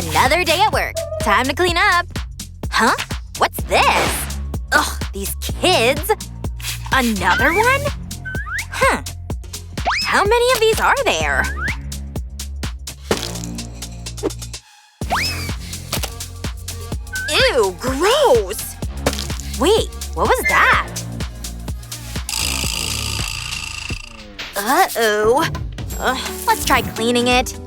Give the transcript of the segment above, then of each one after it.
Another day at work. Time to clean up. Huh? What's this? Ugh, these kids. Another one? Huh. How many of these are there? Ew, gross! Wait, what was that? Uh-oh. Let's try cleaning it.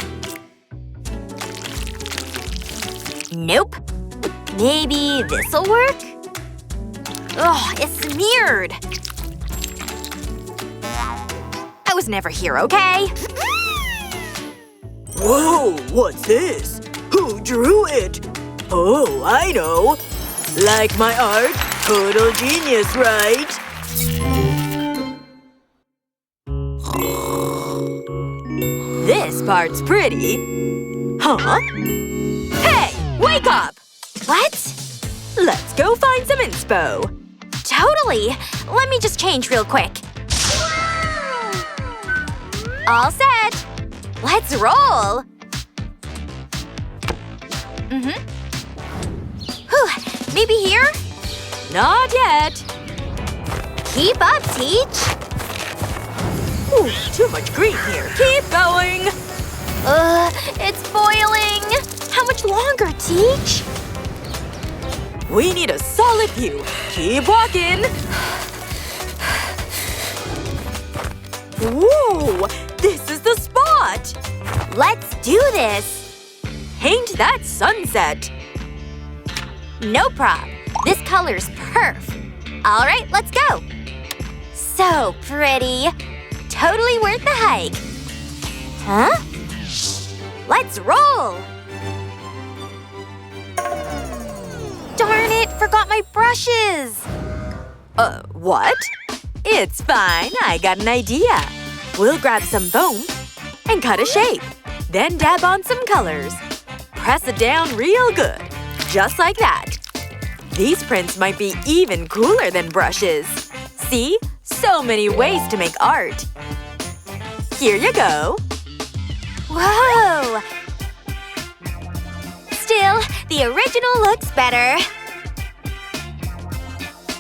Nope. Maybe this'll work? Ugh, it's smeared. I was never here, okay? Whoa, what's this? Who drew it? Oh, I know. Like my art? Total genius, right? This part's pretty. Huh? Hey, wake up! What? Let's go find some inspo. Totally! Let me just change real quick. All set! Let's roll! Whew, maybe here? Not yet. Keep up, Teach! Ooh, too much green here. Keep going! It's boiling! How much longer, Teach? We need a solid view. Keep walking. Whoa! This is the spot! Let's do this! Paint that sunset. No prob. This color's perf. Alright, let's go! So pretty. Totally worth the hike. Huh? Let's roll! Darn it! Forgot my brushes! What? It's fine. I got an idea. We'll grab some foam and cut a shape. Then dab on some colors. Press it down real good. Just like that. These prints might be even cooler than brushes. See? So many ways to make art. Here you go. Whoa! Still, the original looks better.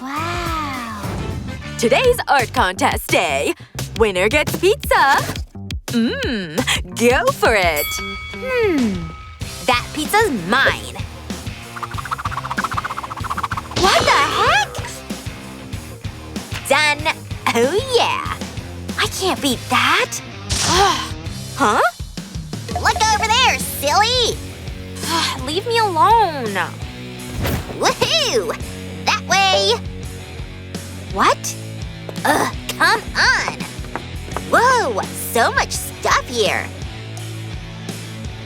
Wow. Today's art contest day. Winner gets pizza. Go for it. That pizza's mine. What the heck? Done. Oh yeah. I can't beat that. Huh? Look over there, silly! Leave me alone. Woohoo! That way! What? Come on! Whoa! So much stuff here!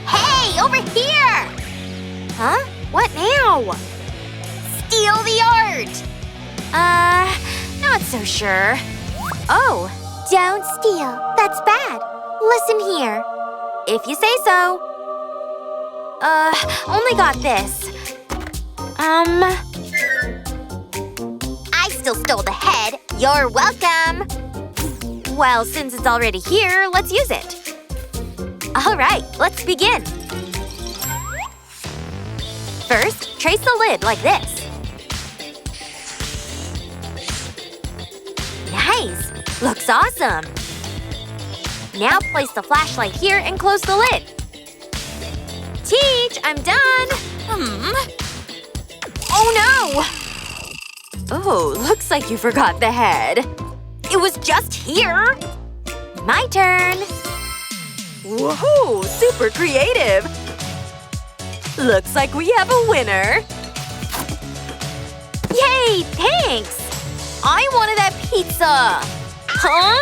Hey! Over here! Huh? What now? Steal the art! Not so sure. Oh. Don't steal. That's bad. Listen here. If you say so. Only got this. I still stole the head. You're welcome. Well, since it's already here, let's use it. Alright, let's begin. First, trace the lid like this. Nice! Looks awesome! Now place the flashlight here and close the lid. Teach, I'm done! Oh no! Oh, looks like you forgot the head. It was just here! My turn! Whoa, super creative! Looks like we have a winner! Yay, thanks! I wanted that pizza! Huh?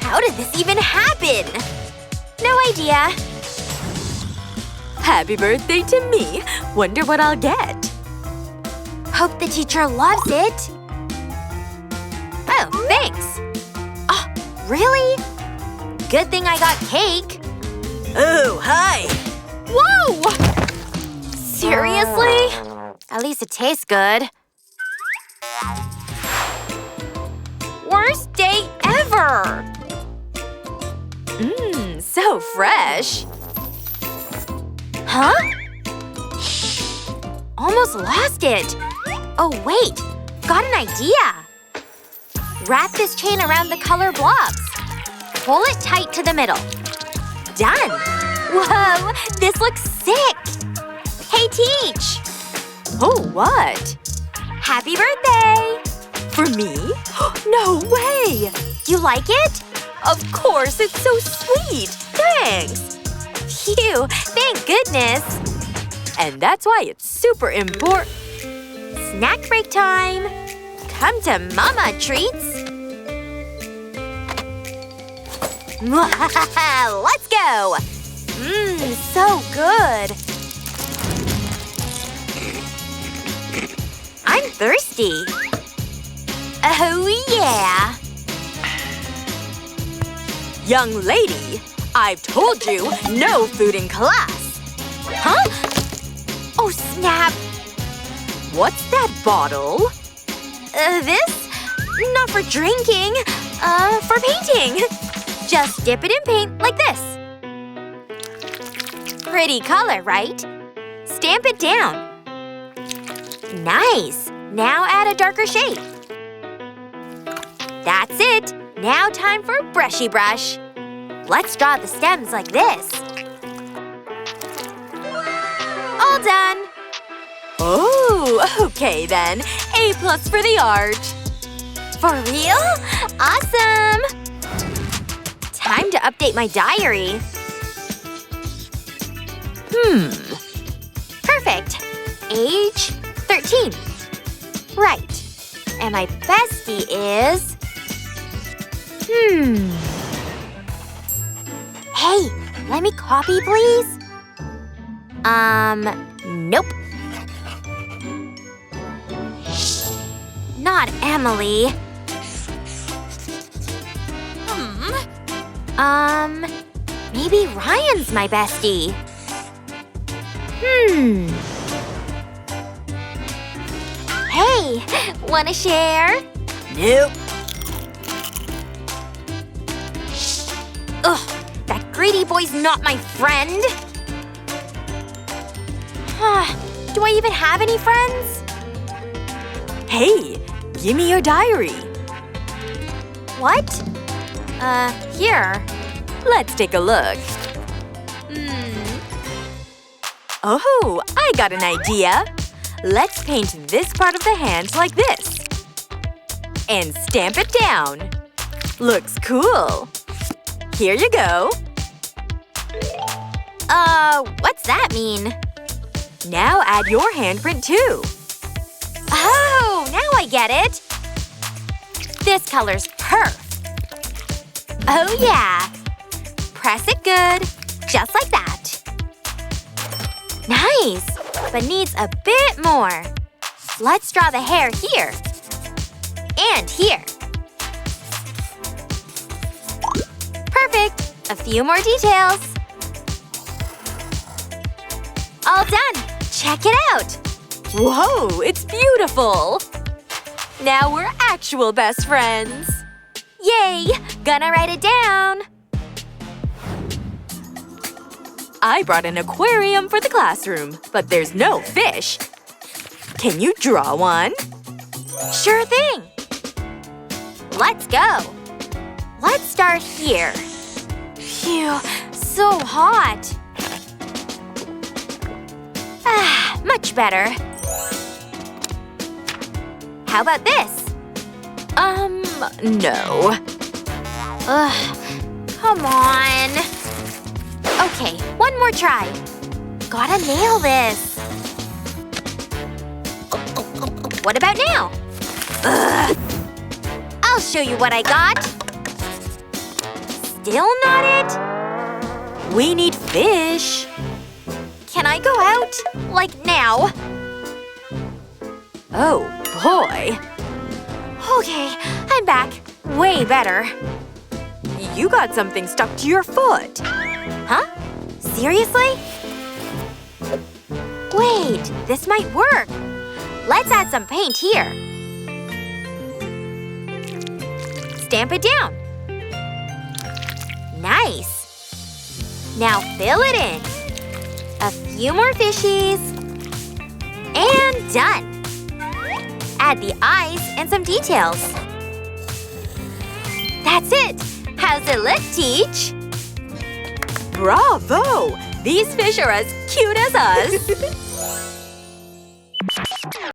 How did this even happen? No idea. Happy birthday to me! Wonder what I'll get. Hope the teacher loves it. Oh, thanks. Oh, really? Good thing I got cake. Oh, hi! Whoa! Seriously? At least it tastes good. Worst day ever! So fresh. Huh? Almost lost it. Oh, wait. Got an idea. Wrap this chain around the color blobs. Pull it tight to the middle. Done. Whoa, this looks sick. Hey, Teach. Oh, what? Happy birthday. For me? No way! You like it? Of course, it's so sweet! Thanks! Phew, thank goodness. And that's why it's super important. Snack break time. Come to Mama Treats. Let's go. So good. I'm thirsty. Oh, yeah. Young lady, I've told you no food in class. Huh? Oh, snap. What's that bottle? This? Not for drinking. For painting. Just dip it in paint like this. Pretty color, right? Stamp it down. Nice. Now add a darker shade. That's it. Now time for brushy brush. Let's draw the stems like this. All done. Oh, okay then. A+ for the art. For real? Awesome! Time to update my diary. Perfect. Age 13. Right. And my bestie is… Hey, let me copy, please. Nope. Not Emily. Maybe Ryan's my bestie. Hey, wanna share? Nope. Ugh, that greedy boy's not my friend. Do I even have any friends? Hey, give me your diary. What? Here. Let's take a look. Oh, I got an idea. Let's paint this part of the hand like this. And stamp it down. Looks cool. Here you go. What's that mean? Now add your handprint too. Oh, now I get it. This color's perf. Oh yeah. Press it good, just like that. Nice, but needs a bit more. Let's draw the hair here. And here. Perfect. A few more details. All done. Check it out. Whoa, it's beautiful! Now we're actual best friends. Yay! Gonna write it down. I brought an aquarium for the classroom, but there's no fish. Can you draw one? Sure thing. Let's go. Let's start here. Phew, so hot. Much better. How about this? No. Ugh, come on. Okay, one more try. Gotta nail this. What about now? Ugh. I'll show you what I got. Still not it? We need fish. Can I go out? Like now? Oh, boy. Okay, I'm back. Way better. You got something stuck to your foot. Huh? Seriously? Wait, this might work. Let's add some paint here. Stamp it down. Nice. Now fill it in. A few more fishies. And done. Add the eyes and some details. That's it! How's it look, Teach? Bravo! These fish are as cute as us!